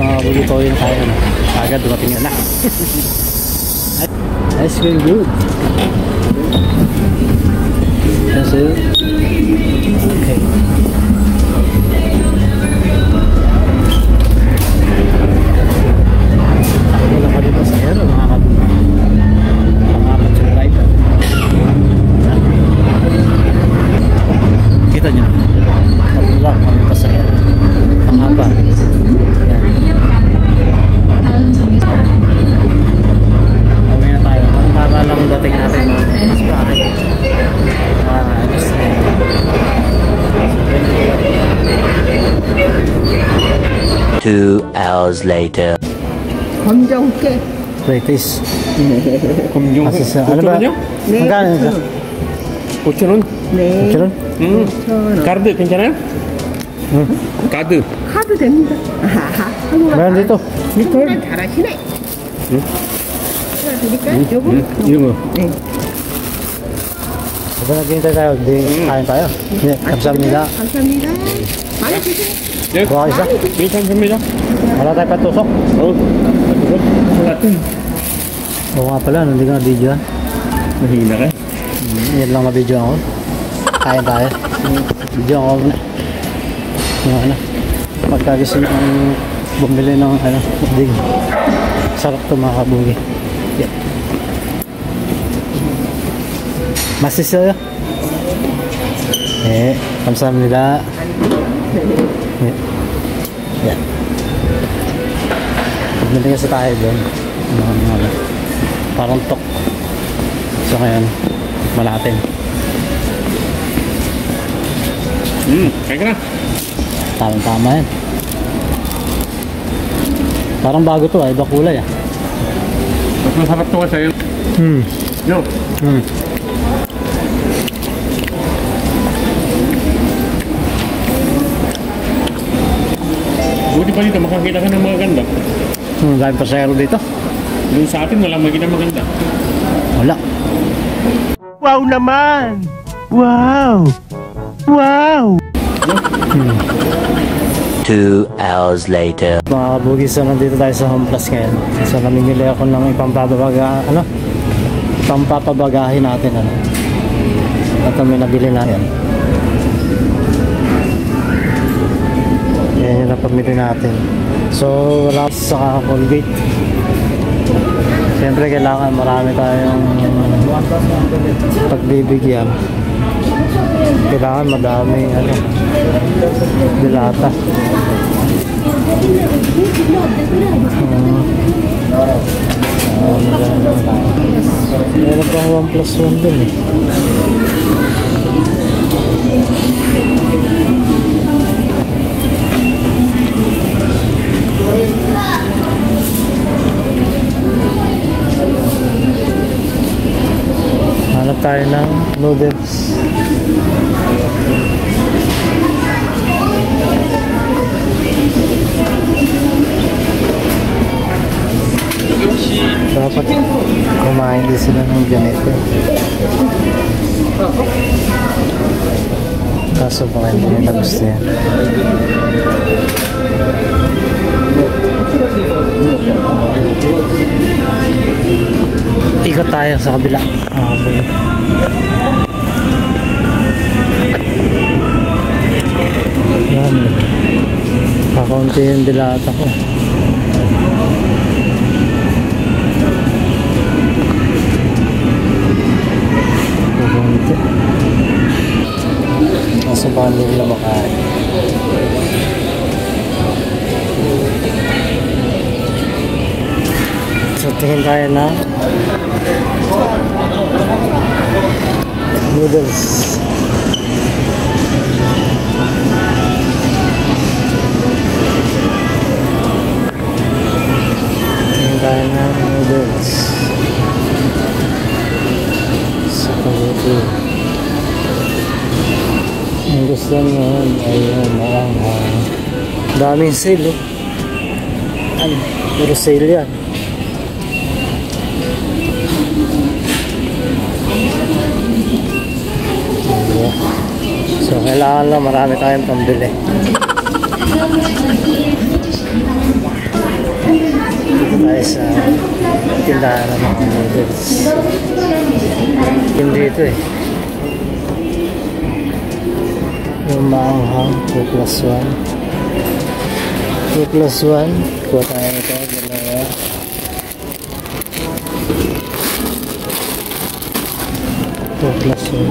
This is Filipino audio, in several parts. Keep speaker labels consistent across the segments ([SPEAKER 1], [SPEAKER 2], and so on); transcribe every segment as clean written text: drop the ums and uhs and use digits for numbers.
[SPEAKER 1] mga bugito yung tayo na. Agad dumating yun na. Ice cream good. That's it. Okay. Wala ka dito sa hero, mga kapat yung rider. Kita nyo. Wala kami pa sa hero. Ang haba. Uwi na tayo. Para lang dating natin. Mas bakit?
[SPEAKER 2] Two hours later.
[SPEAKER 3] 검정깨.
[SPEAKER 1] Wait, please.
[SPEAKER 4] 검정.
[SPEAKER 1] Ano ba?
[SPEAKER 3] 네.
[SPEAKER 1] Magkano ito?
[SPEAKER 4] 5,000원?
[SPEAKER 3] 네.
[SPEAKER 1] 5,000원?
[SPEAKER 3] 5,000원.
[SPEAKER 4] 카드 괜찮아요? 카드.
[SPEAKER 3] 카드 됩니다. 아하.
[SPEAKER 1] Meron dito.
[SPEAKER 3] 한국말 잘하시네.
[SPEAKER 4] 응?
[SPEAKER 3] 하나 드릴까요? 요거?
[SPEAKER 4] 이거.
[SPEAKER 3] 네.
[SPEAKER 1] Ito naghihintay tayo. Di kain tayo. Kamsahamnida.
[SPEAKER 3] 감사합니다. 많이 드세요.
[SPEAKER 4] 네.
[SPEAKER 1] Buka isa.
[SPEAKER 4] 괜찮습니다.
[SPEAKER 1] Wala tayo patusok.
[SPEAKER 4] Wala ito.
[SPEAKER 1] Oo nga pala, hindi ko na-video.
[SPEAKER 4] Mahina ka.
[SPEAKER 1] Yan lang na-video ako. Kain tayo. Video ako. Yung ano. Pagkagising ang bumili ng ano. Dig. Sarap ito mga kabugi. Yeah. Masis yun. 감사합니다. Yeah. Yeah. Bumili kasi tayo doon. Parang tok. So ngayon, malatin.
[SPEAKER 4] Kaya ka na.
[SPEAKER 1] Tama yan. Parang bago to iba kulay ah.
[SPEAKER 4] Mas masarap to kasi yun. Yo. Buti pa dito, makakita ka ng mga ganda.
[SPEAKER 1] Dahil pasayro dito.
[SPEAKER 4] Doon sa atin, walang makita maganda.
[SPEAKER 1] Wala.
[SPEAKER 5] Wow naman! Wow! Wow!
[SPEAKER 2] 2 hours later.
[SPEAKER 1] Mga kabugis, so nandito tayo sa Home Plus ngayon. So namimili ako ng ipampapabagahin natin ano. At may nabili na yan. Yan yung napamili natin. So wala sa Colgate. Siyempre kailangan marami tayong pagbibigyan. Kailangan madami ano, dilata. Meron pang 1+1 dun eh. Hanap tayo ng noodles. Dapat kumain din sila ng ganito. Kaso baka hindi nila gusto yan. Ikot tayo sa kabila. Yan. Kakaunti yung dilata ko. Kakaunti. Nasa baka nila makain. So tingin tayo na noodles. Tingin tayo na noodles. Spaghetti. Ang gusto naman ay daming sale. Ano? Puro sale yan. So kailangan lang marami tayong pambili. tayo sa tindahan ng mga noodles. Hindi ito eh. Yung maanghang 2 plus 1. 2 plus 1. Kuha tayo ito. Dalawa. Plus 1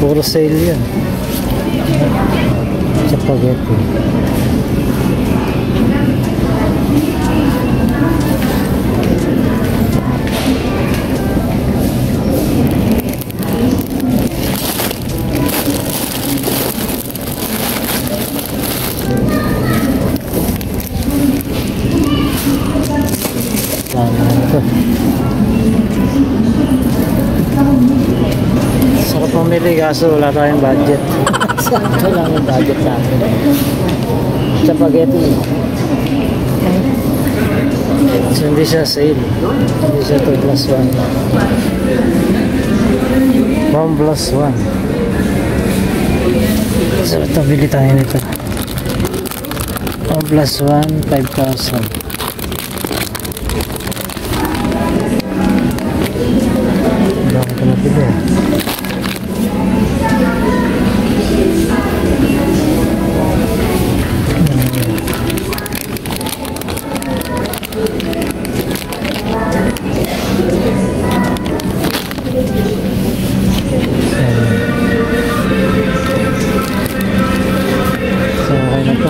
[SPEAKER 1] puro sale yan sa spaghetti. Sarap pumili kaso wala tayong budget. Sakto lang yung budget natin. Spaghetti. So, hindi siya sale. Hindi siya 2 plus 1. 1 plus 1. So ito, bili tayo nito. 1 plus 1, 5,000. Bakit ka napili? So, okay na to.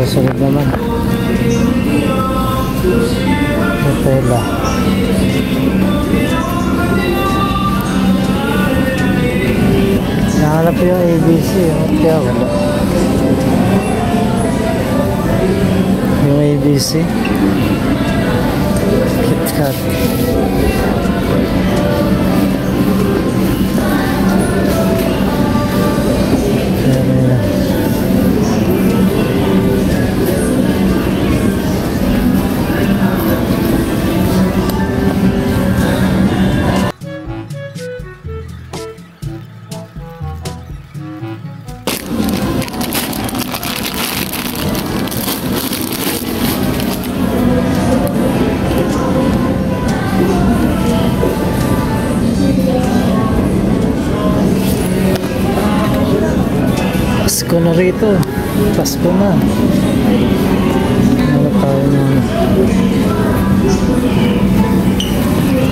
[SPEAKER 1] Sunod naman. Nutella. Nahanap ko yung ABC. Kaya wala. Yung ABC. KitKat. Pasko na rito. Pasko na. Ano tayo na?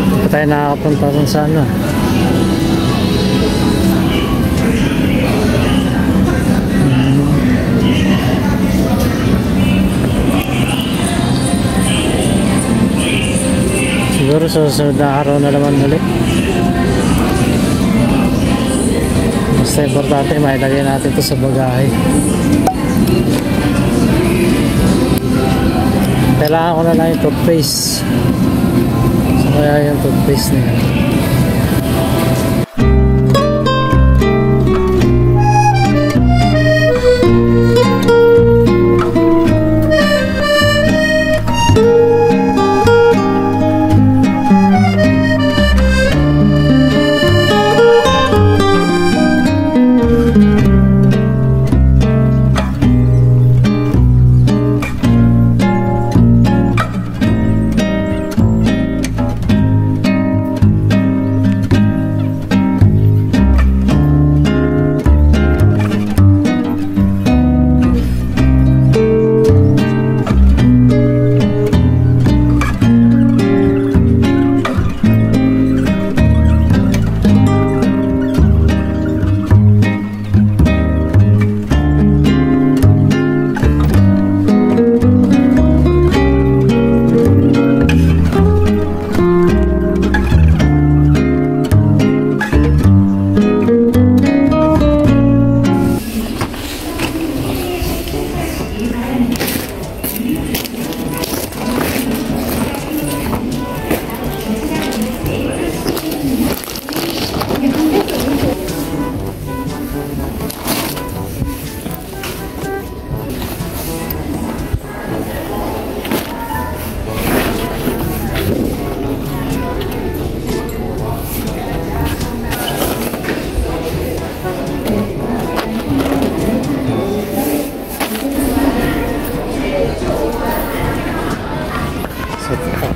[SPEAKER 1] Hindi tayo nakakapunta kung saan na. Siguro sa susunod na araw na naman ulit. Basta importante mailagay natin ito sa bagahe. Kailangan ko na lang yung toothpaste. So kaya yung toothpaste niya.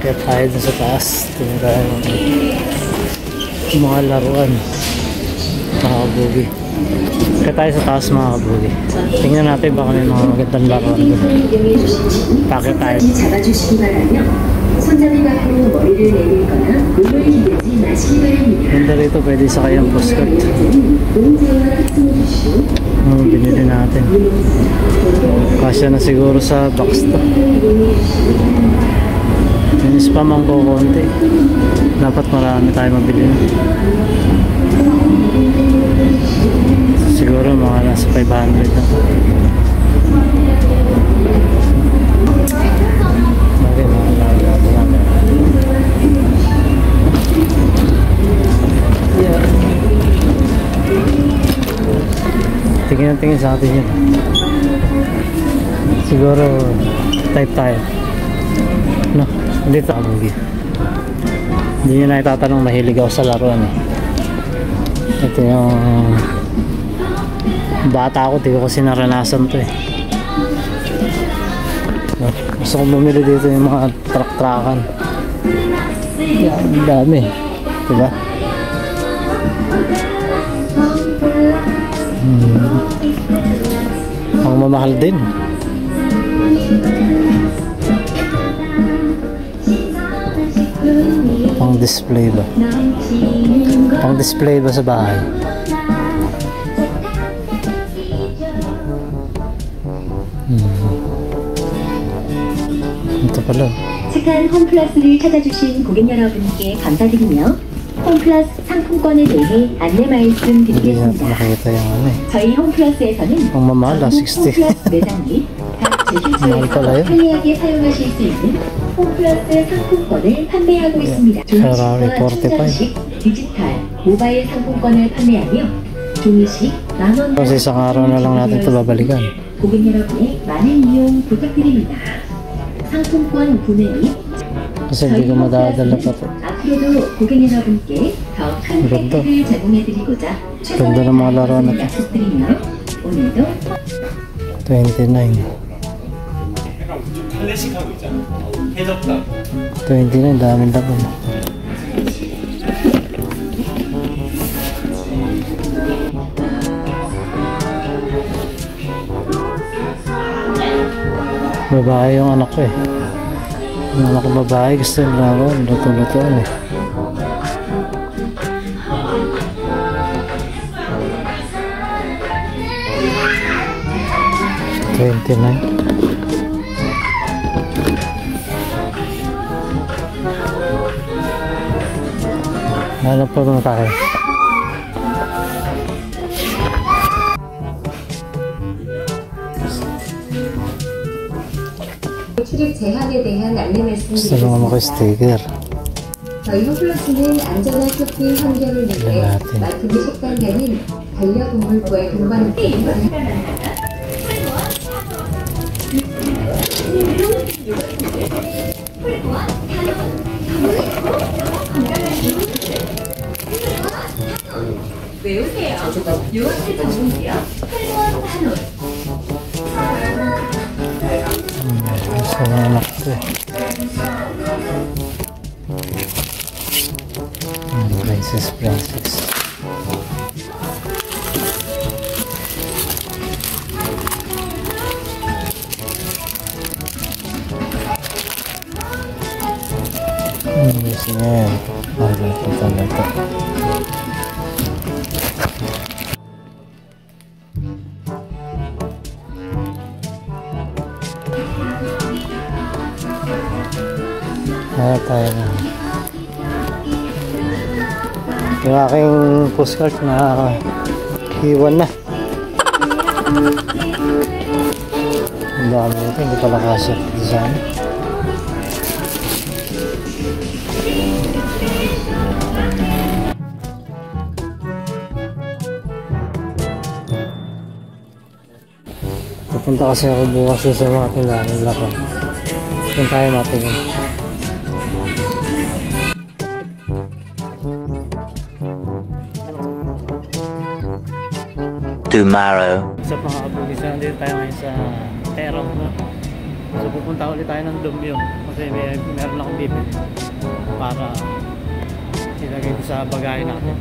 [SPEAKER 1] Kaya tayo dun sa taas. Tingnan tayo ng mga laruan. Mga kabugi. Kaya tayo sa taas mga kabugi. Tingnan natin baka may mga magandang laruan dun. Pakit tayo.
[SPEAKER 6] 잡아주시기 바라며 손잡이 갖고 머리를 내밀거나 몸을 기대지 마시기 바랍니다.
[SPEAKER 1] Ganda rito, pwede sa kayang postcard.
[SPEAKER 6] 동작과 탑승해 주시고
[SPEAKER 1] Binili natin. Kasya na siguro sa box to. Yung spam ang kukunti. Dapat marami tayo mabili na. Siguro mga nasa 500 na. Okay, mga lalo natin. Yeah. Tingin sa atin yun. Siguro type tayo. No, hindi ito kabugi. Hindi nyo na itatanong, mahilig ako sa laruan eh. Ito yung bata ako, di ko kasi naranasan to eh. No, gusto kong bumili dito yung mga truck-truckan. Ang dami, diba? Ang mamahal din. Pang display ba? Pang display ba sa bahay? Ito pala.
[SPEAKER 6] 착한 홈플러스를 찾아주신 고객 여러분께 감사드리며 홈플러스 상품권에 대해 안내
[SPEAKER 1] Hindi natin
[SPEAKER 6] 말씀드리겠습니다.
[SPEAKER 1] nakita yung ano eh.
[SPEAKER 6] 저희 홈플러스에서는
[SPEAKER 1] Ang mamahal ah, 60.
[SPEAKER 6] 홈플러스 매장 및 각
[SPEAKER 1] mahal pala
[SPEAKER 6] 제휴처에서
[SPEAKER 1] yun.
[SPEAKER 6] 편리하게 사용하실 수 있는 홈플러스 상품권을 판매하고 있습니다.
[SPEAKER 1] Ferrari
[SPEAKER 6] 종이식과
[SPEAKER 1] 45.
[SPEAKER 6] 충전식, 디지털, 모바일 상품권을 판매하며 종이식 만원
[SPEAKER 1] Kasi isang araw na lang natin ito babalikan.
[SPEAKER 6] 고객 여러분의 많은 이용 부탁드립니다. 상품권 구매 및
[SPEAKER 1] Kasi hindi ko madadala pa ito.
[SPEAKER 6] 앞으로도 고객 여러분께 더 큰
[SPEAKER 1] ganda.
[SPEAKER 6] 혜택을 제공해드리고자
[SPEAKER 1] Ganda ng mga laruan na ito.
[SPEAKER 6] 약속드리며 오늘도
[SPEAKER 1] 29. 29, daming laban. Babae yung anak ko eh. Yung anak ko babae, gusto yung laruan, luto-lutoan eh. $29. Ano pa ba tayo?
[SPEAKER 6] 출입 제한에 대한 안내
[SPEAKER 1] Gusto naman ako sticker.
[SPEAKER 6] 저희 홈플러스는 안전한 쇼핑 환경을 위해
[SPEAKER 1] 나한테.
[SPEAKER 6] 마트의 식당가는 반려동물과의 동반 외우세요. 요원실 전문기업 헬원 한올.
[SPEAKER 1] Gusto ng anak ko eh. Princess. Gusto niya yan. Ito talaga. Tayo na. Yung aking postcard na iwan na. Ang dami nito, hindi pala kasya design. Pupunta kasi ako bukas sa mga tindahan nila ko. Doon tayo matingin.
[SPEAKER 2] Tomorrow.
[SPEAKER 1] Sa mga kabugisan, dito tayo ngayon sa Terong. So pupunta ulit tayo ng Dumyo kasi meron akong bibili para ilagay ko sa bagahe natin.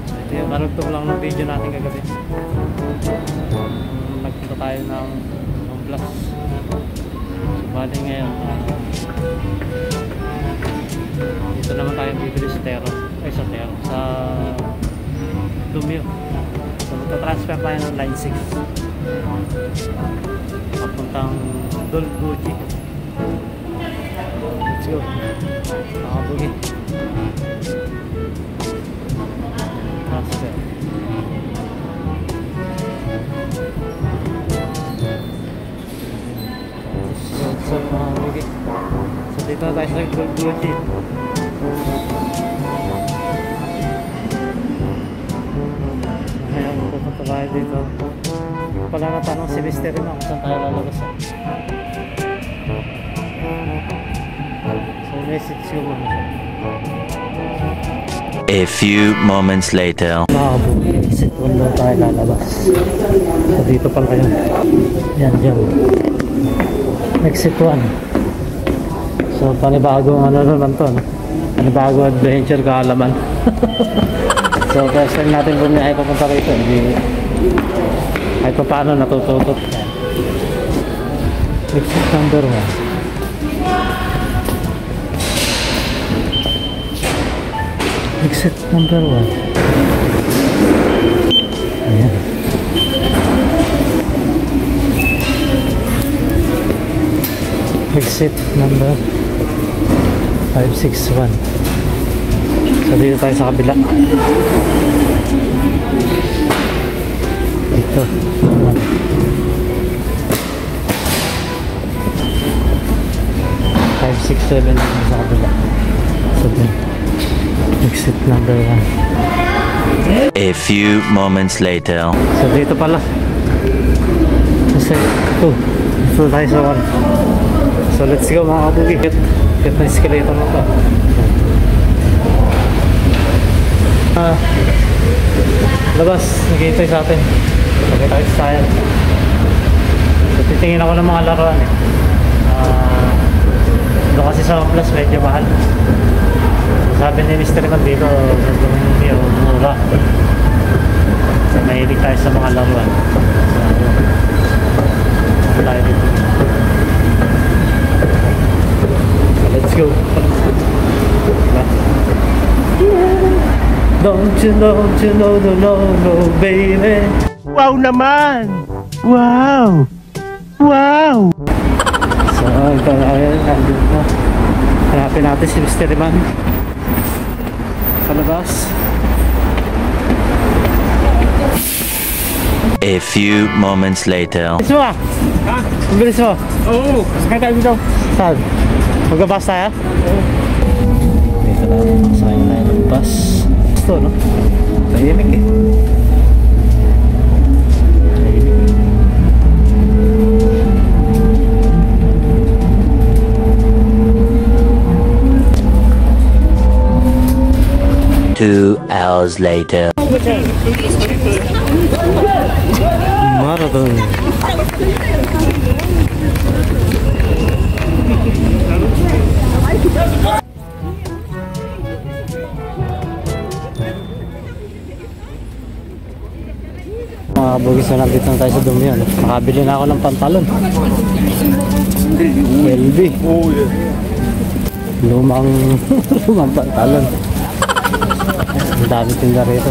[SPEAKER 1] So ito yung karugtong lang ng video natin kagabi. Nagpunta tayo ng Plus. So bali ngayon dito naman tayo bibili sa Tero, sa Dumyo. So magta-transfer tayo ng line 6 papuntang Dolguji. Let's go. Nakabugi. Transfer. So nakabugi. So dito na tayo sa Dolguji. Ngayon pupunta tayo dito. Pala natanong si Mystery na kung saan tayo lalabas. So message ko muna siya.
[SPEAKER 2] A few moments later.
[SPEAKER 1] Nakabuhi, exit 1 daw tayo lalabas. So dito pala kayo. Yan dyan. Exit 1. So panibagong ano naman to, no? Panibagong adventure kaalaman. So first time natin bumiyahe papunta rito. Hindi kahit pa paano natututot. Exit number 1. Exit number 1. Ayan. Exit number 561. So dito tayo sa kabila. Ito. 567 sa kabila. So dun. Exit number 1.
[SPEAKER 2] A few moments later.
[SPEAKER 1] So dito pala. Kasi ito. Ito tayo sa 1. So let's go mga kabugi. Get na escalator na to. Labas, nag-iintay sa atin. Pagkita tayo sa sayan. So titingin ako ng mga laruan eh. Doon kasi sa Plus medyo mahal. Sabi ni Mr. Man dito, medyo mura. So mahilig tayo sa mga laruan. So tayo dito. Let's go. Don't you know, no, baby.
[SPEAKER 5] Wow naman! Wow! Wow!
[SPEAKER 1] So, ito na yun. Nandun na. Hanapin natin si Mr. Man. Palabas.
[SPEAKER 2] A few moments later.
[SPEAKER 1] Bilis mo ah!
[SPEAKER 4] Ha?
[SPEAKER 1] Bilis mo!
[SPEAKER 4] Oo! Sakay tayo dito.
[SPEAKER 1] Saan? Magbabas tayo? Oo. Dito lang. Sakay tayo ng bus. Gusto, no? Tahimik eh. Tahimik.
[SPEAKER 2] 2 hours later.
[SPEAKER 1] Marathon. Mga bugis na nandito na tayo sa Dumyo. Nakabili na ako ng pantalon. LB.
[SPEAKER 4] Oh, yeah.
[SPEAKER 1] Lumang pantalon. Ang dami tinda rito.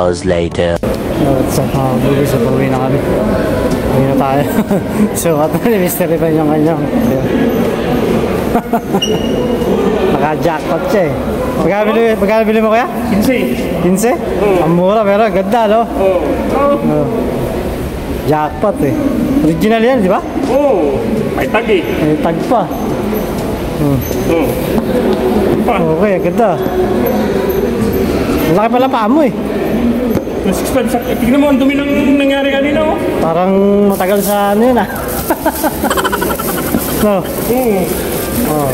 [SPEAKER 2] hours later.
[SPEAKER 1] What's up mga bugis? So, pauwi na kami. Pauwi na tayo. Sukat na ni Mr. Ivan yung kanyang. Naka-jackpot siya eh. Magkano bili mo kaya?
[SPEAKER 4] 15.
[SPEAKER 1] 15? Ang mura pero ganda no? Oh. Jackpot eh. Original yan di ba?
[SPEAKER 4] Oo. May tag eh.
[SPEAKER 1] May tag pa. Okay, ganda. Malaki pala paa mo eh.
[SPEAKER 4] 265. Tignan mo, ang dumi ng nangyari kanina oh.
[SPEAKER 1] Parang matagal sa ano yun ah. No? Oh.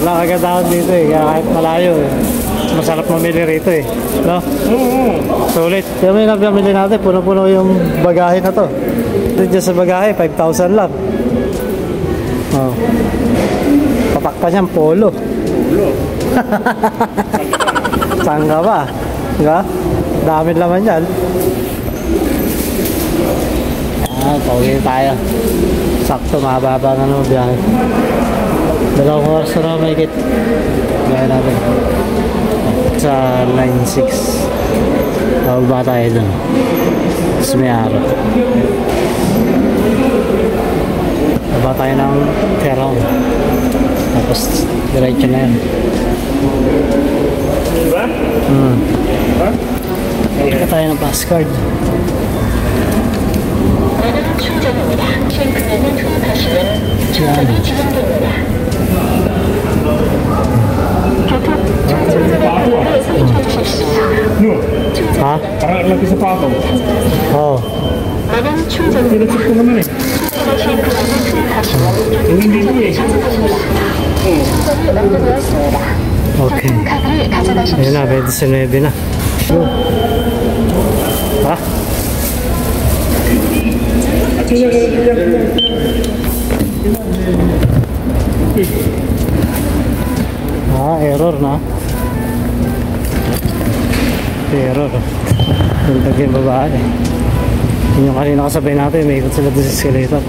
[SPEAKER 1] Wala kagatahon dito eh, kaya kahit malayo eh. Masarap mamili rito eh. No? Sulit. Kaya may nabili natin, puno-puno yung bagahe na to. Dito sa bagahe, 5,000 lang. Oh. Papak pa siyang polo. Saan ka ba? Diba? Dami laman yan. Pauwi tayo. Sakto, mababa na naman biyahe. 2 oras na may higit. Gaya natin. Sa line 6. Bababa tayo dun. Tapos may araw. Bababa tayo ng Terong. Tapos diretso na yan.
[SPEAKER 4] Diba?
[SPEAKER 1] Ika tayo ng pass card.
[SPEAKER 4] No.
[SPEAKER 1] Ha?
[SPEAKER 4] Parang lagi sa pato.
[SPEAKER 1] Oo.
[SPEAKER 4] Pinacheck ko naman eh. Hindi ko eh.
[SPEAKER 1] Okay. Ayun na, 29 na. Ha? Error na. Error. Yung taging babae. Yun yung kanina kasabay natin, may ikot sila doon sa escalator.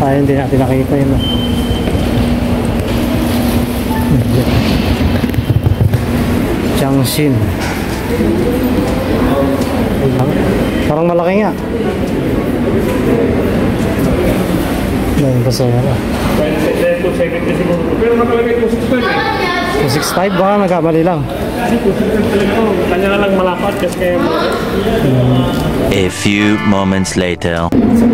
[SPEAKER 1] Hindi natin nakita yun. Changshin. Parang malaki nga. Ngayon pa sa'yo na.
[SPEAKER 4] 270 siguro. Pero nakalagay 265 eh.
[SPEAKER 1] 265 baka nagkamali lang.
[SPEAKER 4] Kanya na lang malapat kasi kaya
[SPEAKER 2] A few moments later.
[SPEAKER 1] Sa